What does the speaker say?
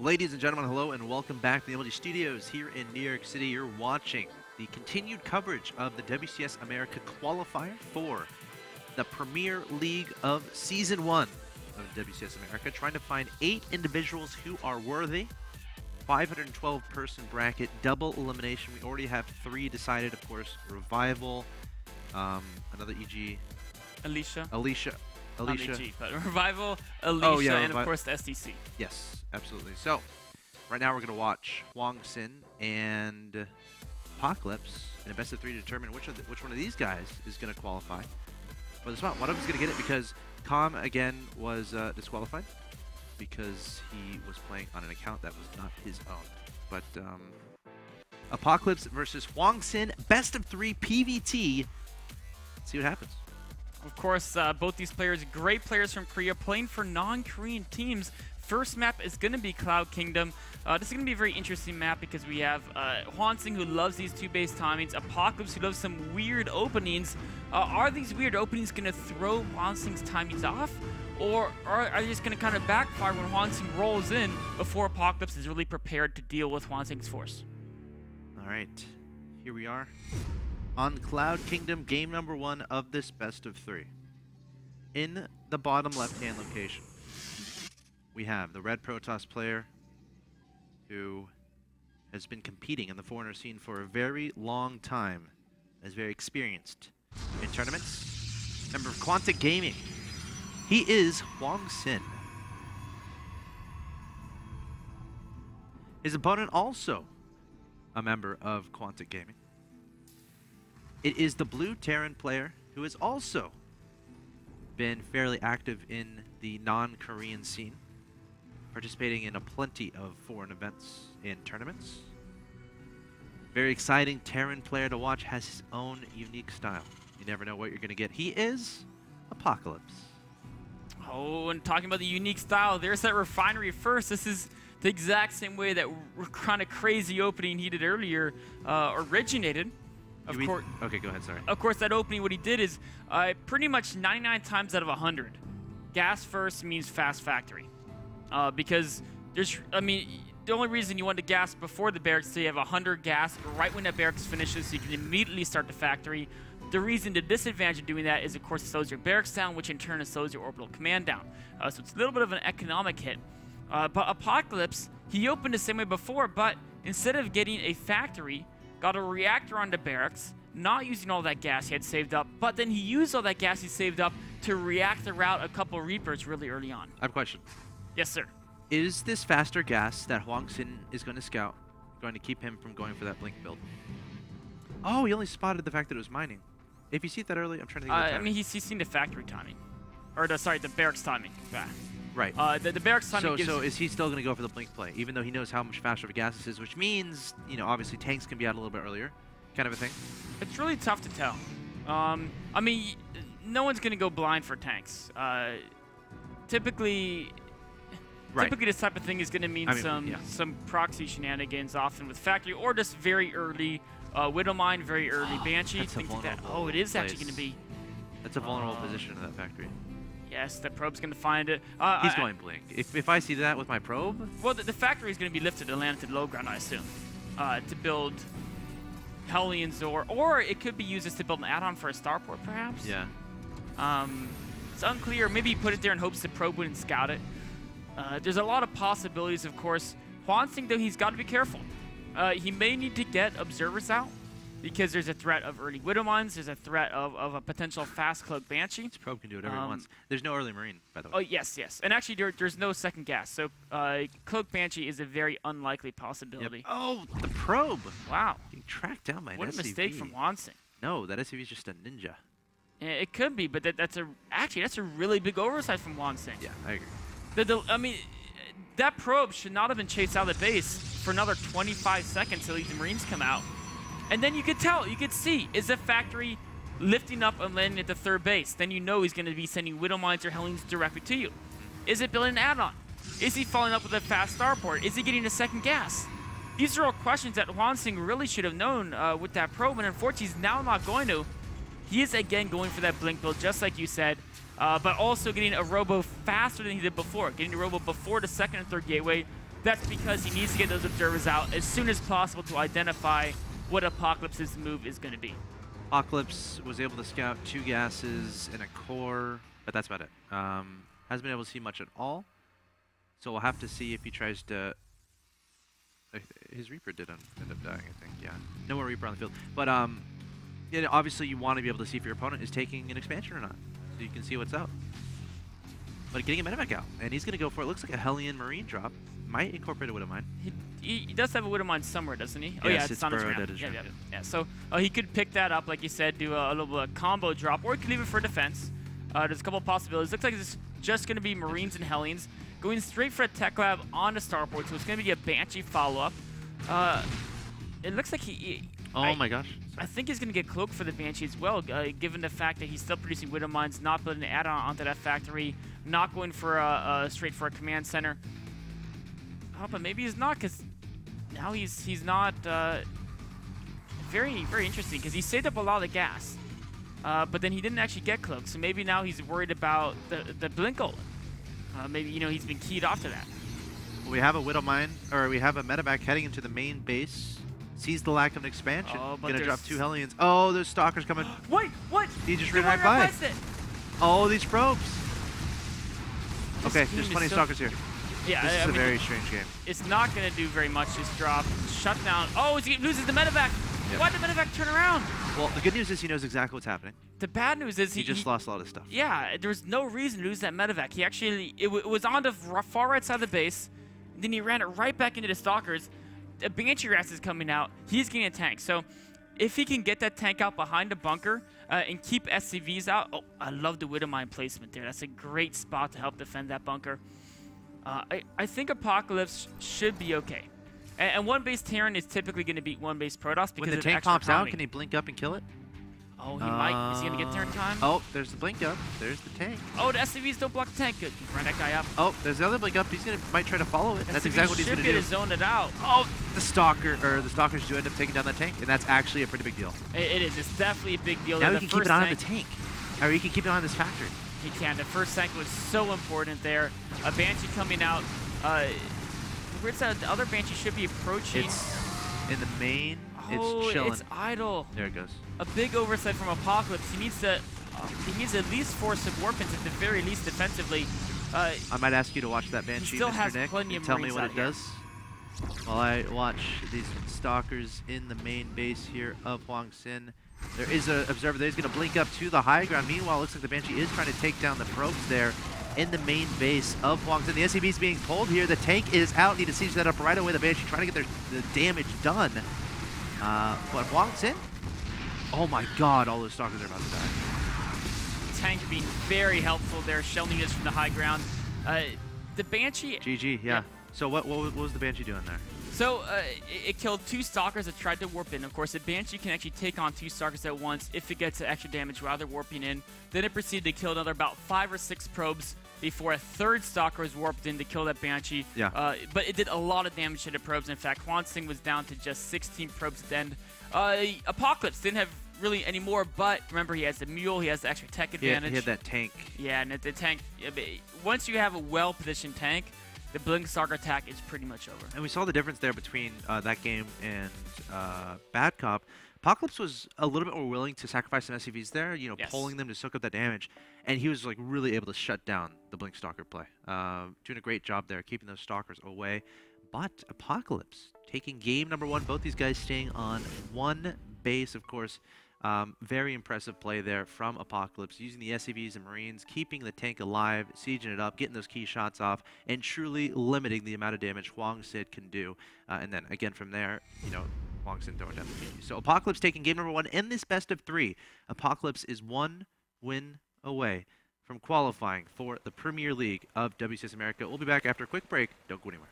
Ladies and gentlemen, hello and welcome back to the MLG Studios here in New York City. You're watching the continued coverage of the WCS America qualifier for the Premier League of Season 1 of WCS America, trying to find 8 individuals who are worthy. 512 person bracket, double elimination. We already have 3 decided, of course. Revival, another EG. Alicia. Not EG, but Revival, Alicia, and of course the STC. Yes, absolutely. So, right now we're going to watch Hwangsin and Apocalypse in a best of 3 to determine which one of these guys is going to qualify for the spot. One of them is going to get it because Com, again, was disqualified because he was playing on an account that was not his own. But Apocalypse versus Hwangsin, best of 3 PVT. Let's see what happens. Of course, both these players, great players from Korea, playing for non-Korean teams. First map is going to be Cloud Kingdom. This is going to be a very interesting map because we have Hwangsin, who loves these 2-base timings, Apocalypse, who loves some weird openings. Are these weird openings going to throw Hwangsin's timings off? Or are they just going to kind of backfire when Hwangsin rolls in before Apocalypse is really prepared to deal with Hwangsin's force? All right, here we are on Cloud Kingdom, game number 1 of this best of 3. In the bottom left-hand location, we have the Red Protoss player who has been competing in the foreigner scene for a very long time, is very experienced in tournaments. Member of Quantic Gaming. He is Hwangsin. His opponent also a member of Quantic Gaming. It is the blue Terran player who has also been fairly active in the non-Korean scene, participating in a plenty of foreign events and tournaments. Very exciting Terran player to watch, has his own unique style. You never know what you're going to get. He is Apocalypse. Oh, and talking about the unique style, there's that refinery first. This is the exact same way that kind of crazy opening he did earlier originated. Of course. Okay, go ahead, sorry. Of course, that opening, what he did is pretty much 99 times out of 100, gas first means fast factory. Because there's, the only reason you want to gas before the barracks is so you have 100 gas right when that barracks finishes, so you can immediately start the factory. The reason, the disadvantage of doing that is, of course, it slows your barracks down, which in turn slows your orbital command down. So it's a little bit of an economic hit. But Apocalypse, he opened the same way before, but instead of getting a factory, got a reactor on the barracks, not using all that gas he had saved up, but then he used all that gas he saved up to reactor route a couple Reapers really early on. I have a question. Yes, sir. Is this faster gas that Hwangsin is going to scout going to keep him from going for that blink build? Oh, he only spotted the fact that it was mining. If you see that early, I'm trying to think of the timing. He's seen the factory timing. Or, the barracks timing. Yeah. Right. The barracks timing gives... So is he still going to go for the blink play, even though he knows how much faster of a gas this is, which means, you know, obviously tanks can be out a little bit earlier, kind of a thing? It's really tough to tell. No one's going to go blind for tanks. Typically, this type of thing is going to mean some proxy shenanigans, often with factory, or just very early Widowmine, very early Banshee, things like that. Oh, it is actually going to be... That's a vulnerable position in that factory. Yes, the probe's going to find it. He's going blink. If I see that with my probe... Well, the factory is going to be lifted and landed to the low ground, I assume, to build Hellions, or it could be used as to build an add-on for a starport, perhaps? Yeah. It's unclear. Maybe he put it there in hopes the probe wouldn't scout it. There's a lot of possibilities, of course. Hwangsin, though, he's got to be careful. He may need to get observers out, because there's a threat of early Widowmines, there's a threat of a potential fast cloak Banshee. This probe can do whatever it wants. There's no early Marine, by the way. Oh, yes. And actually, there's no second gas, so cloak Banshee is a very unlikely possibility. Yep. Oh, the probe! Wow. Being tracked down by an SCV. What a mistake from Hwangsin. No, that SCV is just a ninja. Yeah, it could be, but that's a really big oversight from Hwangsin. Yeah, I agree. That probe should not have been chased out of the base for another 25 seconds till these Marines come out. And then you could tell, you could see, is the factory lifting up and landing at the 3rd base? Then you know he's going to be sending Widowmines or Hellions directly to you. Is it building an add-on? Is he following up with a fast starport? Is he getting a second gas? These are all questions that Hwangsin really should have known with that probe, and unfortunately he's now not going to. He is again going for that blink build, just like you said. but also getting a robo faster than he did before, getting a robo before the second and third gateway. That's because he needs to get those observers out as soon as possible to identify what Apocalypse's move is going to be. Apocalypse was able to scout 2 gases and a core, but that's about it. Hasn't been able to see much at all. So we'll have to see if he tries to... His Reaper did end up dying, I think, yeah. No more Reaper on the field. But yeah, obviously you want to be able to see if your opponent is taking an expansion or not, so you can see what's out. But getting a medevac out, and he's going to go for it. Looks like a Hellion Marine drop. Might incorporate a Widowmine. He does have a Widowmine somewhere, doesn't he? Yes, Oh yeah, it's on his burrowed ramp. at his Yeah, ramp. yeah. So he could pick that up, like you said, do a little combo drop, or he could leave it for defense. There's a couple of possibilities. Looks like it's just going to be Marines and Hellions going straight for a Tech Lab on the Starport, so it's going to be a Banshee follow-up. It looks like Oh my gosh. I think he's going to get cloaked for the Banshee as well, given the fact that he's still producing Widow Mines, not building an add-on onto that factory, not going for straight for a command center. Oh, but maybe he's not, because now he's not very interesting, because he saved up a lot of the gas, but then he didn't actually get cloaked. So maybe now he's worried about the blink ult. Maybe he's been keyed off to that. We have a Widow Mine, or we have a medevac heading into the main base. Sees the lack of an expansion. Gonna drop 2 Hellions. Oh, there's stalkers coming. Wait, what? He just ran right by. Oh, these probes. Okay, there's plenty of stalkers here. Yeah, this is a very strange game. It's not going to do very much, this drop. Shut down. Oh, he loses the medevac. Yep. Why did the medevac turn around? Well, the good news is he knows exactly what's happening. The bad news is he just lost a lot of stuff. Yeah, there was no reason to lose that medevac. He actually, it was on the far right side of the base. Then he ran it right back into the stalkers. The Banshee Ras is coming out. He's getting a tank. So if he can get that tank out behind the bunker and keep SCVs out. Oh, I love the Widow Mine placement there. That's a great spot to help defend that bunker. I think Apocalypse should be okay. And one base Terran is typically going to beat one base Protoss because when the tank pops out, can he blink up and kill it? Oh, he might. Is he going to get turn time? Oh, there's the blink up. There's the tank. Oh, the SCVs don't block the tank. Good. Run that guy up. Oh, there's the other blink up. He's might try to follow it. That's exactly what he's going to do. Should zone it out. Oh, the stalkers do end up taking down that tank, and that's actually a pretty big deal. It is. It's definitely a big deal. Now he can keep it on the tank. Or he can keep it on this factory. He can. The first tank was so important there. A Banshee coming out. Where's that? The other Banshee should be approaching. It's in the main. Oh, it's chilling. It's idle. There it goes. A big oversight from Apocalypse. He needs to. He needs at least 4 subwarpants at the very least defensively. I might ask you to watch that Banshee, Mr. Nick, and tell me what it does. While I watch these stalkers in the main base here of Hwangsin. There is an observer there. He's going to blink up to the high ground. Meanwhile, it looks like the Banshee is trying to take down the probes there in the main base of Hwangsin. The SCV is being pulled here. The tank is out. Need to siege that up right away. The Banshee trying to get the damage done. But Hwangsin? Oh my god, all those stalkers are about to die. Tank being very helpful there, shelling units from the high ground. The Banshee... GG, yeah. So what was the Banshee doing there? So it killed 2 stalkers that tried to warp in. Of course, the Banshee can actually take on 2 stalkers at once if it gets extra damage while they're warping in. Then it proceeded to kill another about 5 or 6 probes before a 3rd stalker was warped in to kill that Banshee. Yeah. But it did a lot of damage to the probes. In fact, Hwangsin was down to just 16 probes at the end. Apocalypse didn't have really any more, but remember, he has the mule, he has the extra tech advantage. He had that tank. Yeah, and the tank, once you have a well-positioned tank, the Blink Stalker attack is pretty much over. And we saw the difference there between that game and Bad Cop. Apocalypse was a little bit more willing to sacrifice some SCVs there, yes, pulling them to soak up that damage. And he was like really able to shut down the Blink Stalker play. Doing a great job there, keeping those Stalkers away. But Apocalypse taking game number 1. Both these guys staying on one base, of course. Very impressive play there from Apocalypse, using the SCVs and Marines, keeping the tank alive, sieging it up, getting those key shots off, and truly limiting the amount of damage Hwangsin can do. And then again from there, Hwangsin throwing down the key. So Apocalypse taking game number 1 in this best of 3. Apocalypse is 1 win away from qualifying for the Premier League of WCS America. We'll be back after a quick break. Don't go anywhere.